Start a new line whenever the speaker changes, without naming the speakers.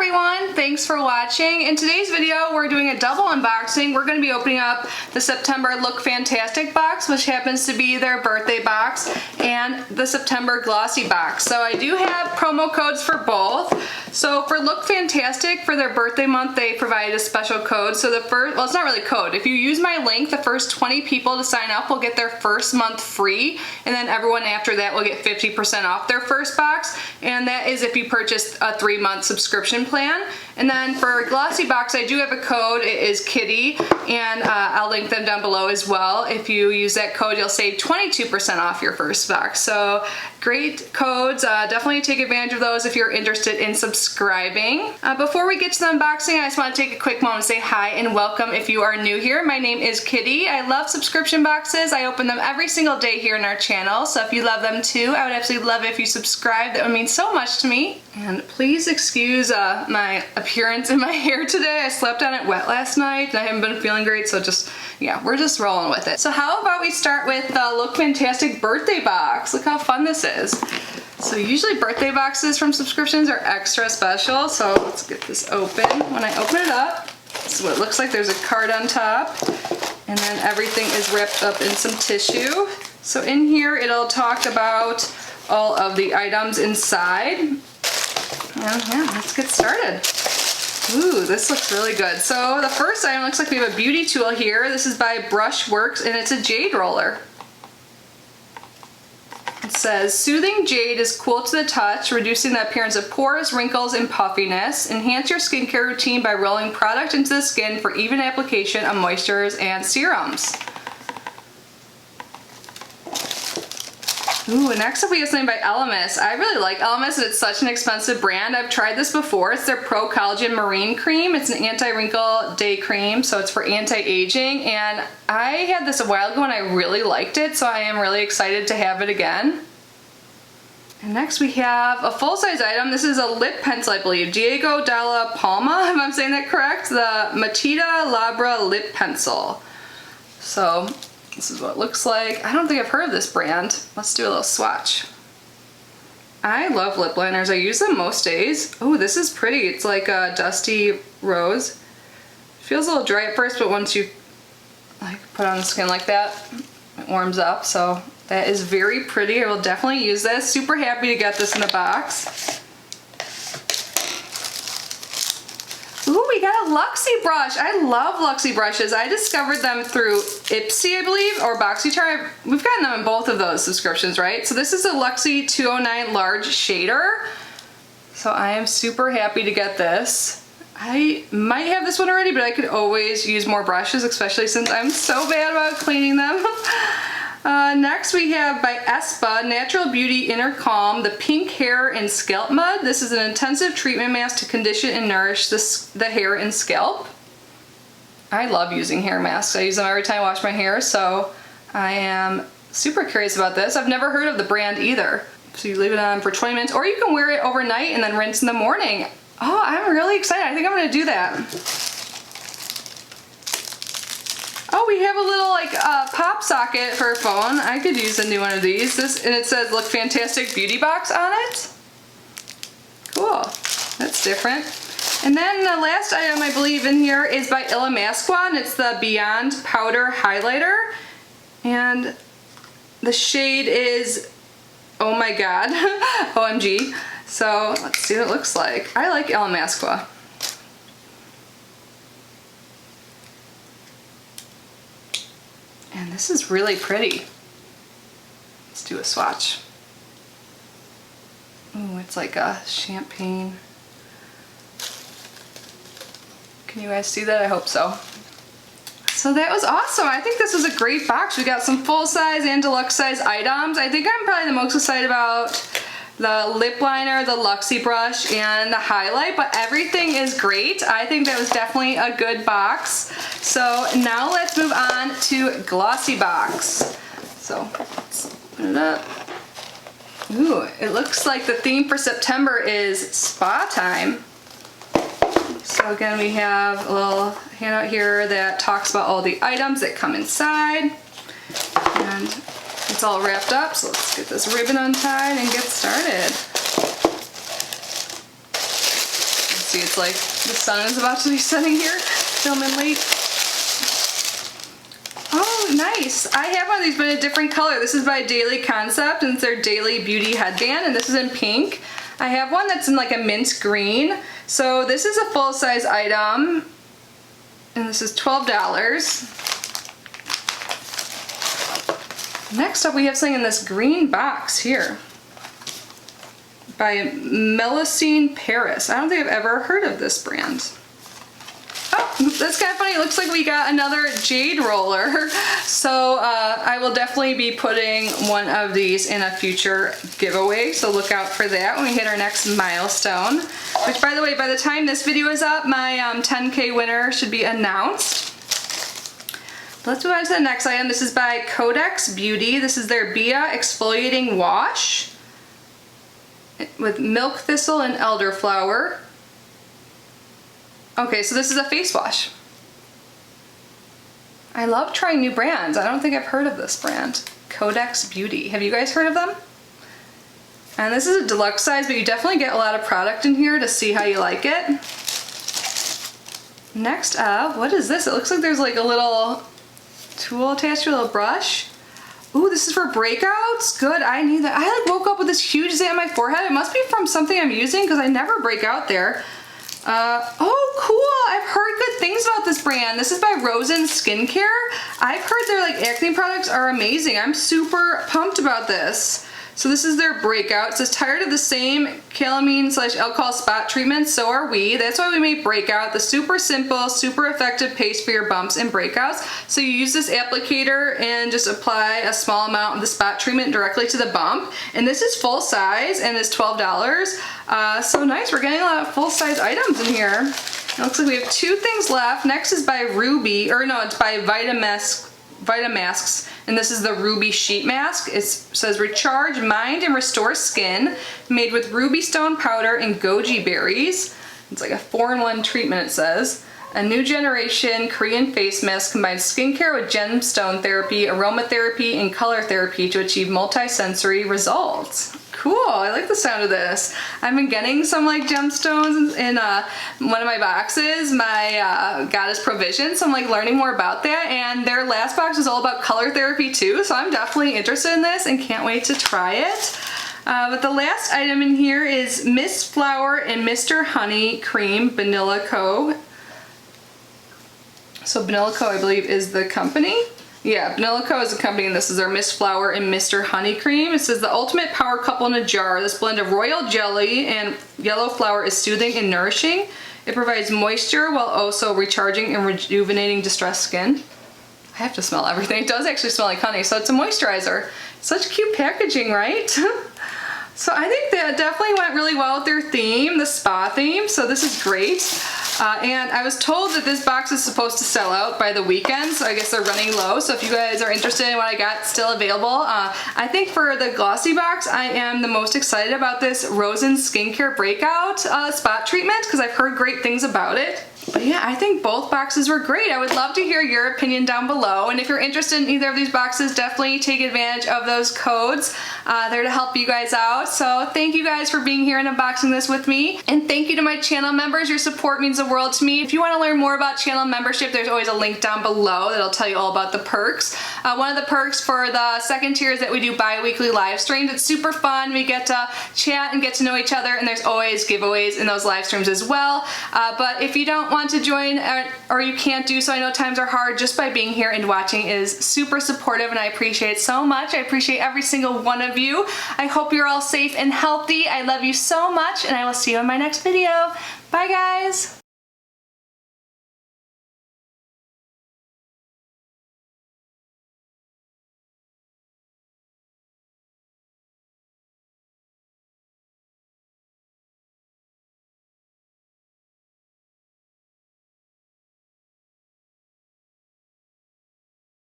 everyone, thanks for watching. In today's video we're doing a double unboxing. We're going to be opening up the September Look Fantastic box, which happens to be their birthday box, and the September Glossy box. So I do have promo codes for both. So for Look Fantastic, for their birthday month, they provided a special code. So the first, well, it's not really a code. If you use my link, the first 20 people to sign up will get their first month free, and then everyone after that will get 50% off their first box, and that is if you purchase a 3-month subscription plan. And then for Glossybox, I do have a code. It is Kitty, and I'll link them down below as well. If you use that code, you'll save 22% off your first box. So great codes. Definitely take advantage of those if you're interested in subscribing. Before we get to the unboxing, I just want to take a quick moment to say hi and welcome if you are new here. My name is Kitty. I love subscription boxes. I open them every single day here in our channel. So if you love them too, I would absolutely love it if you subscribe. That would mean so much to me. And please excuse my appearance in my hair today. I slept on it wet last night and I haven't been feeling great, so yeah, we're just rolling with it. So how about we start with the Look Fantastic birthday box. Look how fun this is. So usually birthday boxes from subscriptions are extra special, so let's get this open. When I open it up, this is what it looks like. There's a card on top, and then everything is wrapped up in some tissue. So in here it'll talk about all of the items inside. And yeah, let's get started. Ooh, this looks really good. So the first item looks like we have a beauty tool here. This is by Brushworks, and it's a jade roller. It says, soothing jade is cool to the touch, reducing the appearance of pores, wrinkles, and puffiness. Enhance your skincare routine by rolling product into the skin for even application of moisturizers and serums. Ooh, next up we have something by Elemis. I really like Elemis, and it's such an expensive brand. I've tried this before. It's their Pro Collagen Marine Cream. It's an anti-wrinkle day cream, so it's for anti-aging, and I had this a while ago and I really liked it, so I am really excited to have it again. And next we have a full-size item. This is a lip pencil, I believe. Diego Dalla Palma, if I'm saying that correct. The Matita Labra Lip Pencil. So this is what it looks like. I don't think I've heard of this brand. Let's do a little swatch. I love lip liners. I use them most days. Oh, this is pretty. It's like a dusty rose. Feels a little dry at first, but once you put it on the skin like that, it warms up. So that is very pretty. I will definitely use this. Super happy to get this in the box. Ooh, we got a Luxie brush. I love Luxie brushes. I discovered them through Ipsy, I believe, or BoxyCharm. We've gotten them in both of those subscriptions, right? So this is a Luxie 209 large shader. So I am super happy to get this. I might have this one already, but I could always use more brushes, especially since I'm so bad about cleaning them. Next we have by Espa Natural Beauty Inner Calm, the Pink Hair and Scalp Mud. This is an intensive treatment mask to condition and nourish the hair and scalp. I love using hair masks. I use them every time I wash my hair, so I am super curious about this. I've never heard of the brand either. So you leave it on for 20 minutes, or you can wear it overnight and then rinse in the morning. Oh, I'm really excited. I think I'm gonna do that. Oh, we have a little pop socket for a phone. I could use a new one of these. And it says Look Fantastic Beauty Box on it. Cool. That's different. And then the last item I believe in here is by Illamasqua, and it's the Beyond Powder Highlighter. And the shade is, oh my god, OMG. So let's see what it looks like. I like Illamasqua. And this is really pretty. Let's do a swatch. Ooh, it's like a champagne. Can you guys see that? I hope so. So that was awesome. I think this was a great box. We got some full-size and deluxe-size items. I think I'm probably the most excited about the lip liner, the Luxie brush, and the highlight, but everything is great. I think that was definitely a good box. So now let's move on to Glossybox. So let's open it up. Ooh, it looks like the theme for September is spa time. So again, we have a little handout here that talks about all the items that come inside. And it's all wrapped up, so let's get this ribbon untied and get started. see, it's like the sun is about to be setting here. Filming late. Oh, nice. I have one of these, but in a different color. This is by Daily Concept, and it's their Daily Beauty Headband, and this is in pink. I have one that's in like a mint green. So this is a full-size item, and this is $12. Next up, we have something in this green box here by Melicine Paris. I don't think I've ever heard of this brand. Oh, that's kind of funny. It looks like we got another jade roller. So I will definitely be putting one of these in a future giveaway. So look out for that when we hit our next milestone. Which, by the way, by the time this video is up, my 10K winner should be announced. Let's move on to the next item. This is by Codex Beauty. This is their Bia Exfoliating Wash with milk thistle and elderflower. Okay, so this is a face wash. I love trying new brands. I don't think I've heard of this brand. Codex Beauty. Have you guys heard of them? And this is a deluxe size, but you definitely get a lot of product in here to see how you like it. Next up, what is this? It looks like there's like a little tool attached to a little brush. Ooh, this is for breakouts? Good, I need that. I like woke up with this huge zit on my forehead. It must be from something I'm using because I never break out there. Oh, cool. I've heard good things about this brand. This is by Rosen Skincare. I've heard their like acne products are amazing. I'm super pumped about this. So this is their breakout. It says, tired of the same calamine/alcohol spot treatments? So are we. That's why we made Breakout, the super simple, super effective paste for your bumps and breakouts. So you use this applicator and just apply a small amount of the spot treatment directly to the bump. And this is full size and is $12. So nice, we're getting a lot of full size items in here. It looks like we have two things left. Next is by Ruby, or no, it's by Vitamasks, and this is the Ruby Sheet Mask. It says recharge mind and restore skin, made with ruby stone powder and goji berries. It's like a 4-in-1 treatment, it says. A new generation Korean face mask combines skincare with gemstone therapy, aromatherapy, and color therapy to achieve multi-sensory results. Cool, I like the sound of this. I've been getting some like gemstones in one of my boxes, my Goddess Provision, so I'm like learning more about that, and their last box was all about color therapy too, so I'm definitely interested in this and can't wait to try it. But the last item in here is Miss Flower and Mr. Honey Cream Vanilla Co. So Vanilla Co, I believe, is the company. Yeah, Vanilla Co is the company, and this is their Miss Flower and Mr. Honey Cream. It says the ultimate power couple in a jar. This blend of royal jelly and yellow flower is soothing and nourishing. It provides moisture while also recharging and rejuvenating distressed skin. I have to smell everything. It does actually smell like honey, so it's a moisturizer. Such cute packaging, right? So I think that definitely went really well with their theme, the spa theme, so this is great. And I was told that this box is supposed to sell out by the weekend, so I guess they're running low. So if you guys are interested in what I got still available, I think for the Glossybox, I am the most excited about this Rosen Skincare Breakout Spot Treatment because I've heard great things about it. But yeah, I think both boxes were great. I would love to hear your opinion down below. And if you're interested in either of these boxes, definitely take advantage of those codes. They're to help you guys out. So thank you guys for being here and unboxing this with me. And thank you to my channel members. Your support means the world to me. If you want to learn more about channel membership, there's always a link down below that'll tell you all about the perks. One of the perks for the second tier is that we do bi-weekly live streams. It's super fun. We get to chat and get to know each other, and there's always giveaways in those live streams as well. But if you don't want to join or you can't do so, I know times are hard, just by being here and watching is super supportive, and I appreciate it so much. I appreciate every single one of you. I hope you're all safe and healthy. I love you so much, and I will see you in my next video. Bye guys!